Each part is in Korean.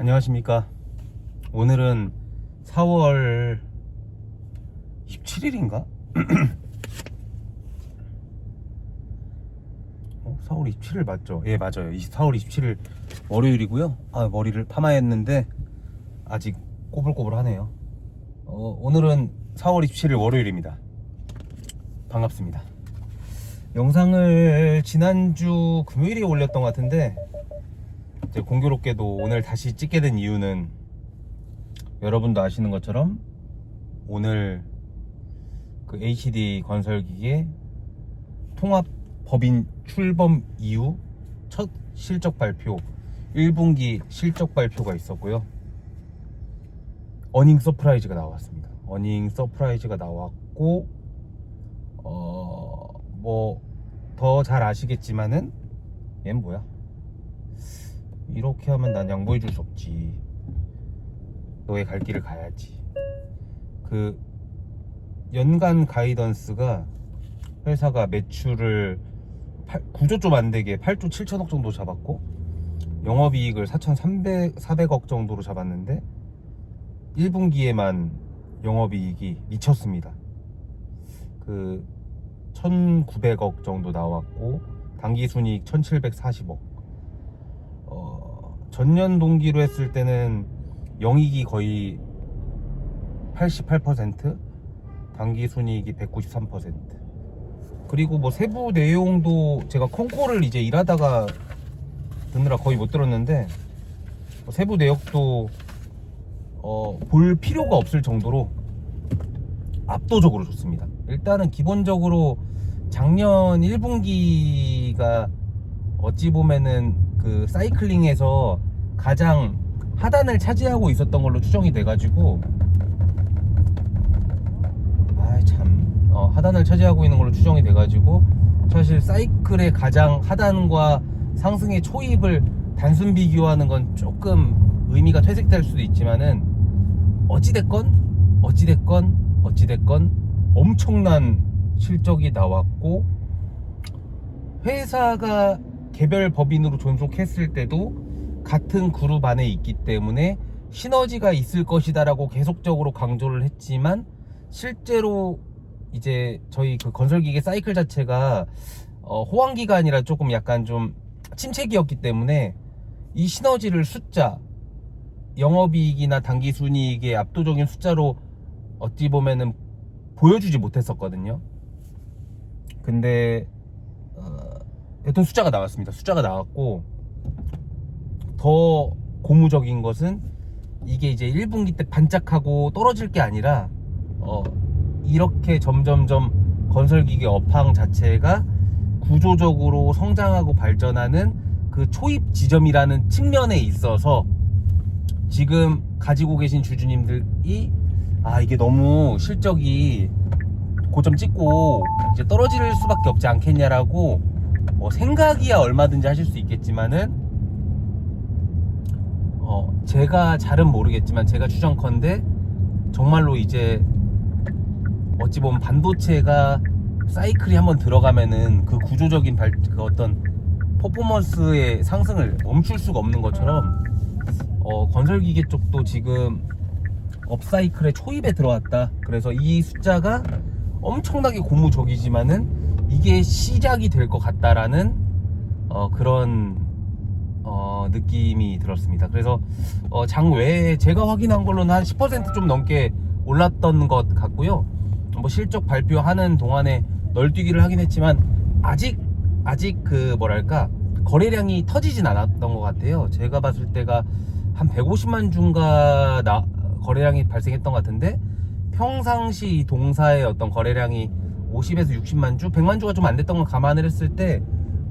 안녕하십니까. 오늘은 4월 27일인가? 4월 27일 맞죠? 예, 맞아요. 4월 27일 월요일이고요. 머리를 파마했는데 아직 꼬불꼬불하네요. 오늘은 4월 27일 월요일입니다. 반갑습니다. 영상을 지난주 금요일에 올렸던 것 같은데, 이제 공교롭게도 오늘 다시 찍게 된 이유는 여러분도 아시는 것처럼 오늘 그 HD 건설기계 통합 법인 출범 이후 첫 실적 발표, 1분기 실적 발표가 있었고요. 어닝 서프라이즈가 나왔습니다. 어닝 서프라이즈가 나왔고, 더 잘 아시겠지만은 얘는 뭐야? 이렇게 하면 난 양보해 줄 수 없지. 너의 갈 길을 가야지. 그 연간 가이던스가 회사가 매출을 9조 좀 안 되게 8조 7천억 정도 잡았고, 영업이익을 4,400억 정도로 잡았는데 1분기에만 영업이익이 미쳤습니다. 그 1,900억 정도 나왔고, 당기순이익 1,740억. 전년 동기로 했을 때는 영익이 거의 88%, 당기순이익이 193%. 그리고 뭐 세부 내용도 제가 콩코를 이제 일하다가 듣느라 거의 못 들었는데, 세부 내역도 볼 필요가 없을 정도로 압도적으로 좋습니다. 일단은 기본적으로 작년 1분기가 어찌 보면은 그 사이클링에서 가장 하단을 차지하고 있었던 걸로 추정이 돼가지고, 하단을 차지하고 있는 걸로 추정이 돼가지고, 사실 사이클의 가장 하단과 상승의 초입을 단순 비교하는 건 조금 의미가 퇴색될 수도 있지만은, 어찌됐건 엄청난 실적이 나왔고, 회사가 개별 법인으로 존속했을 때도 같은 그룹 안에 있기 때문에 시너지가 있을 것이다 라고 계속적으로 강조를 했지만, 실제로 이제 저희 그 건설기계 사이클 자체가 호황기간이라 조금 약간 좀 침체기였기 때문에 이 시너지를 숫자, 영업이익이나 당기순이익의 압도적인 숫자로 어찌 보면은 보여주지 못했었거든요. 근데 여튼 숫자가 나왔습니다. 숫자가 나왔고, 더 고무적인 것은 이게 이제 1분기 때 반짝하고 떨어질 게 아니라 이렇게 점점점 건설기계 업황 자체가 구조적으로 성장하고 발전하는 그 초입 지점이라는 측면에 있어서 지금 가지고 계신 주주님들이 이게 너무 실적이 고점 찍고 이제 떨어질 수밖에 없지 않겠냐라고 생각이야 얼마든지 하실 수 있겠지만은, 제가 잘은 모르겠지만 제가 추정컨대 정말로 이제 어찌 보면 반도체가 사이클이 한번 들어가면은 그 구조적인 그 어떤 퍼포먼스의 상승을 멈출 수가 없는 것처럼, 건설기계 쪽도 지금 업사이클의 초입에 들어왔다. 그래서 이 숫자가 엄청나게 고무적이지만은 이게 시작이 될 것 같다라는 그런 느낌이 들었습니다. 그래서 장 외에 제가 확인한 걸로는 한 10% 좀 넘게 올랐던 것 같고요. 실적 발표하는 동안에 널뛰기를 하긴 했지만 아직 그 뭐랄까 거래량이 터지진 않았던 것 같아요. 제가 봤을 때가 한 150만 주인가 거래량이 발생했던 것 같은데, 평상시 동사의 어떤 거래량이 50에서 60만 주, 100만 주가 좀 안 됐던 걸 감안을 했을 때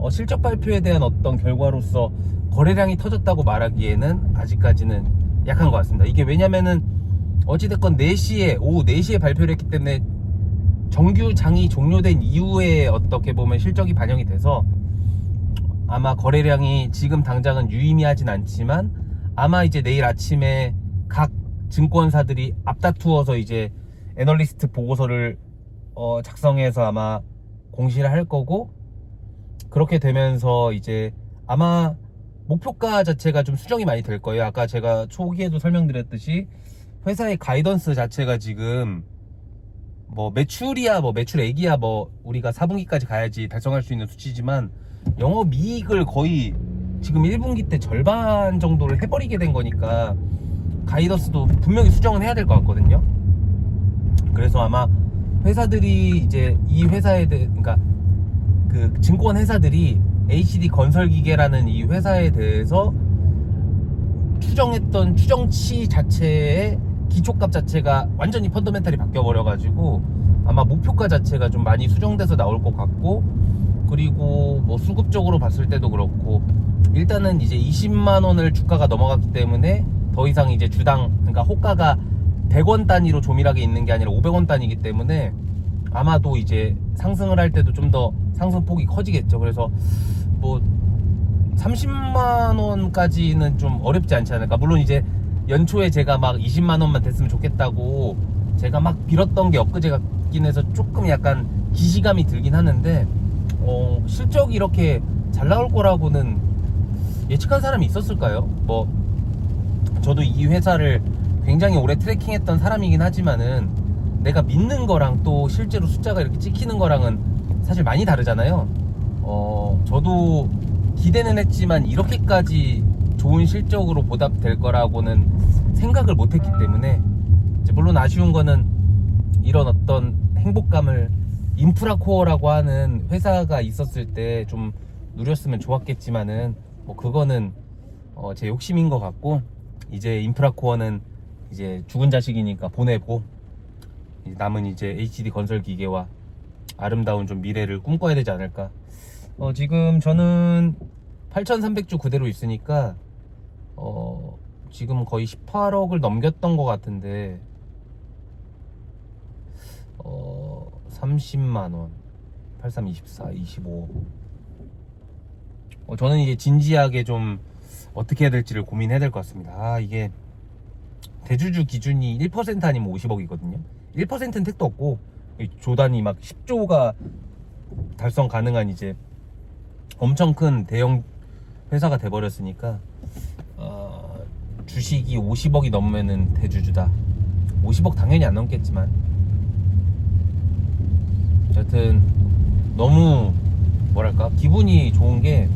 실적 발표에 대한 어떤 결과로서 거래량이 터졌다고 말하기에는 아직까지는 약한 것 같습니다. 이게 왜냐면은 어찌됐건 오후 4시에 발표를 했기 때문에 정규 장이 종료된 이후에 어떻게 보면 실적이 반영이 돼서 아마 거래량이 지금 당장은 유의미하진 않지만, 아마 이제 내일 아침에 각 증권사들이 앞다투어서 이제 애널리스트 보고서를 작성해서 아마 공시를 할 거고, 그렇게 되면서 이제 아마 목표가 자체가 좀 수정이 많이 될 거예요. 아까 제가 초기에도 설명드렸듯이 회사의 가이던스 자체가 지금 뭐 매출이야 뭐 매출액이야 뭐 우리가 4분기까지 가야지 달성할 수 있는 수치지만 영업이익을 거의 지금 1분기 때 절반 정도를 해버리게 된 거니까 가이던스도 분명히 수정은 해야 될 것 같거든요. 그래서 아마 회사들이 이제 이 회사에 대해 그러니까 그 증권 회사들이 HD 건설기계라는 이 회사에 대해서 추정했던 추정치 자체의 기초값 자체가 완전히 펀더멘탈이 바뀌어버려가지고 아마 목표가 자체가 좀 많이 수정돼서 나올 것 같고, 그리고 뭐 수급적으로 봤을 때도 그렇고 일단은 이제 20만 원을 주가가 넘어갔기 때문에 더 이상 이제 주당 그러니까 호가가 100원 단위로 조밀하게 있는 게 아니라 500원 단위이기 때문에 아마도 이제 상승을 할 때도 좀 더 상승폭이 커지겠죠. 그래서 뭐 30만 원까지는 좀 어렵지 않지 않을까. 물론 이제 연초에 제가 막 20만 원만 됐으면 좋겠다고 제가 막 빌었던 게 엊그제 같긴 해서 조금 약간 기시감이 들긴 하는데 실적이 이렇게 잘 나올 거라고는 예측한 사람이 있었을까요? 뭐 저도 이 회사를 굉장히 오래 트래킹했던 사람이긴 하지만은 내가 믿는 거랑 또 실제로 숫자가 이렇게 찍히는 거랑은 사실 많이 다르잖아요. 저도 기대는 했지만 이렇게까지 좋은 실적으로 보답될 거라고는 생각을 못했기 때문에 이제 물론 아쉬운 거는 이런 어떤 행복감을 인프라코어라고 하는 회사가 있었을 때 좀 누렸으면 좋았겠지만은 뭐 그거는 제 욕심인 것 같고, 이제 인프라코어는 이제 죽은 자식이니까 보내고 남은 이제 HD 건설 기계와 아름다운 좀 미래를 꿈꿔야 되지 않을까. 지금 저는 8,300주 그대로 있으니까 지금 거의 18억을 넘겼던 것 같은데 30만원 83, 24, 25. 저는 이제 진지하게 좀 어떻게 해야 될지를 고민해야 될 것 같습니다. 이게 대주주 기준이 1% 아니면 50억이거든요 1%는 택도 없고 조단이 막 10조가 달성 가능한 이제 엄청 큰 대형 회사가 돼버렸으니까 주식이 50억이 넘으면은 대주주다. 50억 당연히 안 넘겠지만 여튼 너무 뭐랄까 기분이 좋은 게,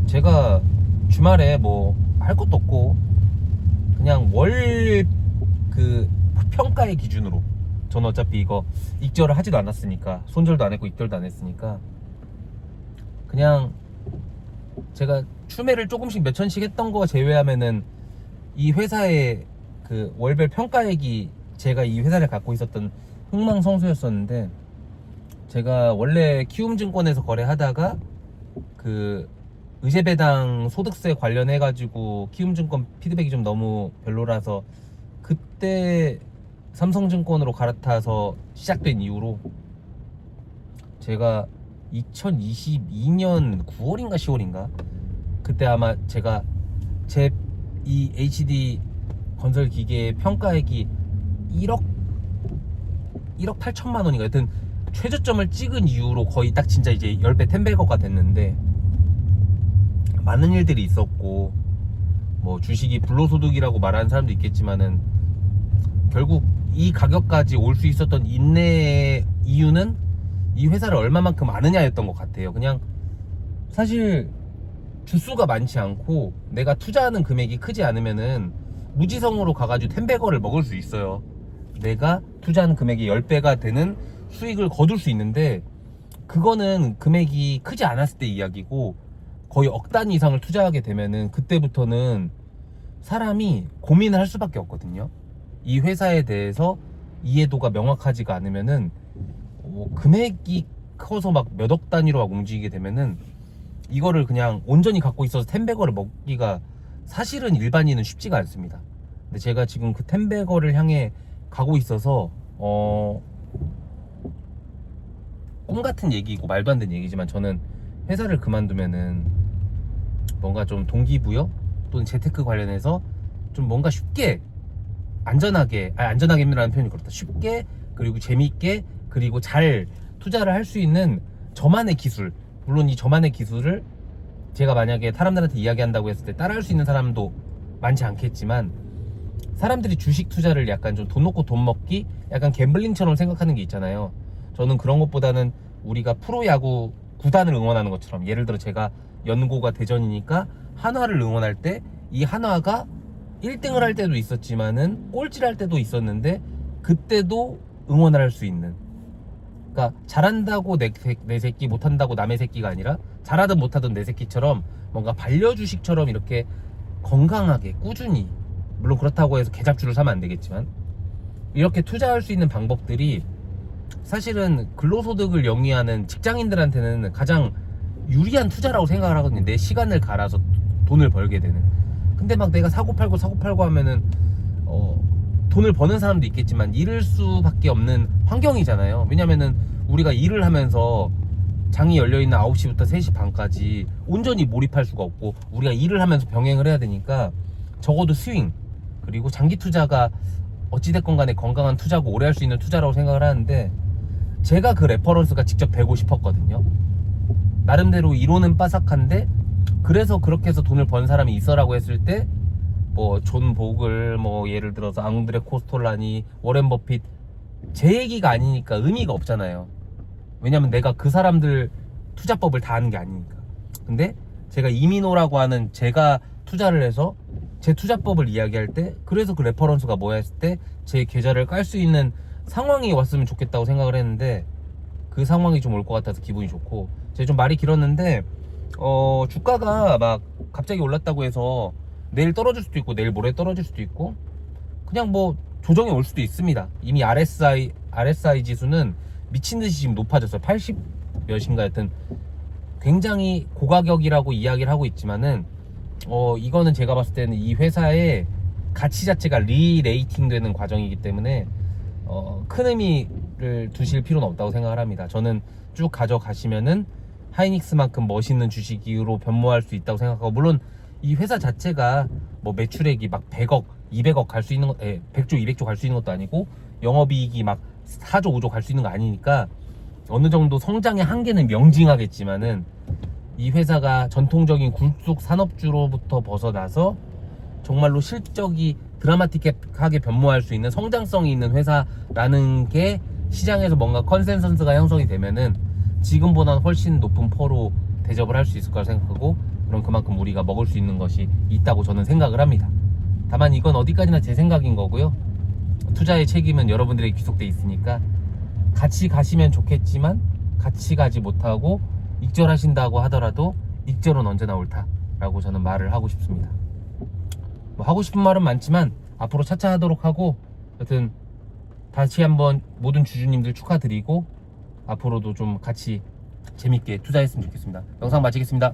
제가 주말에 뭐 할 것도 없고 그냥 월 그 평가의 기준으로, 저는 어차피 이거 익절을 하지도 않았으니까, 손절도 안 했고 익절도 안 했으니까 그냥 제가 추매를 조금씩 몇 천씩 했던 거 제외하면은 이 회사의 그 월별 평가액이 제가 이 회사를 갖고 있었던 흥망성쇠였었는데, 제가 원래 키움증권에서 거래하다가 그 의제배당 소득세 관련해 가지고 키움증권 피드백이 좀 너무 별로라서 그때 삼성증권으로 갈아타서 시작된 이후로 제가 2022년 9월인가 10월인가 그때 아마 제가 제 이 HD 건설 기계의 평가액이 1억 8천만 원인가 여튼 최저점을 찍은 이후로 거의 딱 진짜 이제 10배 10배거가 됐는데, 많은 일들이 있었고 뭐 주식이 불로소득이라고 말하는 사람도 있겠지만은 결국 이 가격까지 올 수 있었던 인내의 이유는 이 회사를 얼마만큼 아느냐였던 것 같아요. 그냥 사실 주수가 많지 않고 내가 투자하는 금액이 크지 않으면은 무지성으로 가가지고 텐베거를 먹을 수 있어요. 내가 투자하는 금액이 10배가 되는 수익을 거둘 수 있는데, 그거는 금액이 크지 않았을 때 이야기고 거의 억 단위 이상을 투자하게 되면은 그때부터는 사람이 고민을 할 수밖에 없거든요. 이 회사에 대해서 이해도가 명확하지가 않으면은 금액이 커서 막 몇 억 단위로 막 움직이게 되면은 이거를 그냥 온전히 갖고 있어서 텐베거를 먹기가 사실은 일반인은 쉽지가 않습니다. 근데 제가 지금 그 텐베거를 향해 가고 있어서 꿈 같은 얘기고 말도 안 되는 얘기지만, 저는 회사를 그만두면은 뭔가 좀 동기부여 또는 재테크 관련해서 좀 뭔가 쉽게 안전하게라는 표현이 그렇다. 쉽게 그리고 재미있게 그리고 잘 투자를 할 수 있는 저만의 기술, 물론 이 저만의 기술을 제가 만약에 사람들한테 이야기한다고 했을 때 따라할 수 있는 사람도 많지 않겠지만, 사람들이 주식 투자를 약간 좀 돈 놓고 돈 먹기, 약간 갬블링처럼 생각하는 게 있잖아요. 저는 그런 것보다는 우리가 프로야구 구단을 응원하는 것처럼, 예를 들어 제가 연고가 대전이니까 한화를 응원할 때 이 한화가 1등을 할 때도 있었지만은 꼴찌를 할 때도 있었는데 그때도 응원을 할 수 있는, 그러니까 잘한다고 내 새끼, 못한다고 남의 새끼가 아니라 잘하든 못하든 내 새끼처럼 뭔가 반려주식처럼 이렇게 건강하게 꾸준히, 물론 그렇다고 해서 개잡주를 사면 안 되겠지만 이렇게 투자할 수 있는 방법들이 사실은 근로소득을 영위하는 직장인들한테는 가장 유리한 투자라고 생각을 하거든요. 내 시간을 갈아서 돈을 벌게 되는. 근데 막 내가 사고 팔고 하면은 돈을 버는 사람도 있겠지만 잃을 수밖에 없는 환경이잖아요. 왜냐면은 우리가 일을 하면서 장이 열려있는 9시부터 3시 반까지 온전히 몰입할 수가 없고, 우리가 일을 하면서 병행을 해야 되니까 적어도 스윙, 그리고 장기 투자가 어찌됐건 간에 건강한 투자고 오래 할 수 있는 투자라고 생각을 하는데, 제가 그 레퍼런스가 직접 되고 싶었거든요. 나름대로 이론은 빠삭한데, 그래서 그렇게 해서 돈을 번 사람이 있어라고 했을 때 뭐 존 보글, 뭐 예를 들어서 앙드레 코스톨라니, 워렌 버핏, 제 얘기가 아니니까 의미가 없잖아요. 왜냐면 내가 그 사람들 투자법을 다 아는 게 아니니까. 근데 제가 이민호라고 하는, 제가 투자를 해서 제 투자법을 이야기할 때, 그래서 그 레퍼런스가 뭐야 했을 때 제 계좌를 깔 수 있는 상황이 왔으면 좋겠다고 생각을 했는데, 그 상황이 좀 올 것 같아서 기분이 좋고. 제가 좀 말이 길었는데 주가가 막 갑자기 올랐다고 해서 내일 떨어질 수도 있고 내일 모레 떨어질 수도 있고 그냥 뭐 조정이 올 수도 있습니다. 이미 RSI 지수는 미친듯이 지금 높아졌어요. 80 몇인가, 하여튼 굉장히 고가격이라고 이야기를 하고 있지만은 이거는 제가 봤을 때는 이 회사의 가치 자체가 리레이팅 되는 과정이기 때문에 큰 의미를 두실 필요는 없다고 생각을 합니다. 저는 쭉 가져가시면은 하이닉스만큼 멋있는 주식으로 변모할 수 있다고 생각하고, 물론 이 회사 자체가 뭐 매출액이 막 100억, 200억 갈 수 있는 것, 100조, 200조 갈 수 있는 것도 아니고, 영업이익이 막 4조, 5조 갈 수 있는 거 아니니까 어느 정도 성장의 한계는 명징하겠지만은, 이 회사가 전통적인 굴뚝 산업주로부터 벗어나서 정말로 실적이 드라마틱하게 변모할 수 있는 성장성이 있는 회사라는 게 시장에서 뭔가 컨센서스가 형성이 되면은 지금보다는 훨씬 높은 퍼로 대접을 할 수 있을 거라 생각하고, 그럼 그만큼 우리가 먹을 수 있는 것이 있다고 저는 생각을 합니다. 다만 이건 어디까지나 제 생각인 거고요. 투자의 책임은 여러분들에게 귀속돼 있으니까 같이 가시면 좋겠지만, 같이 가지 못하고 익절하신다고 하더라도 익절은 언제나 옳다라고 저는 말을 하고 싶습니다. 뭐 하고 싶은 말은 많지만 앞으로 차차 하도록 하고, 여튼 다시 한번 모든 주주님들 축하드리고 앞으로도 좀 같이 재밌게 투자했으면 좋겠습니다. 영상 마치겠습니다.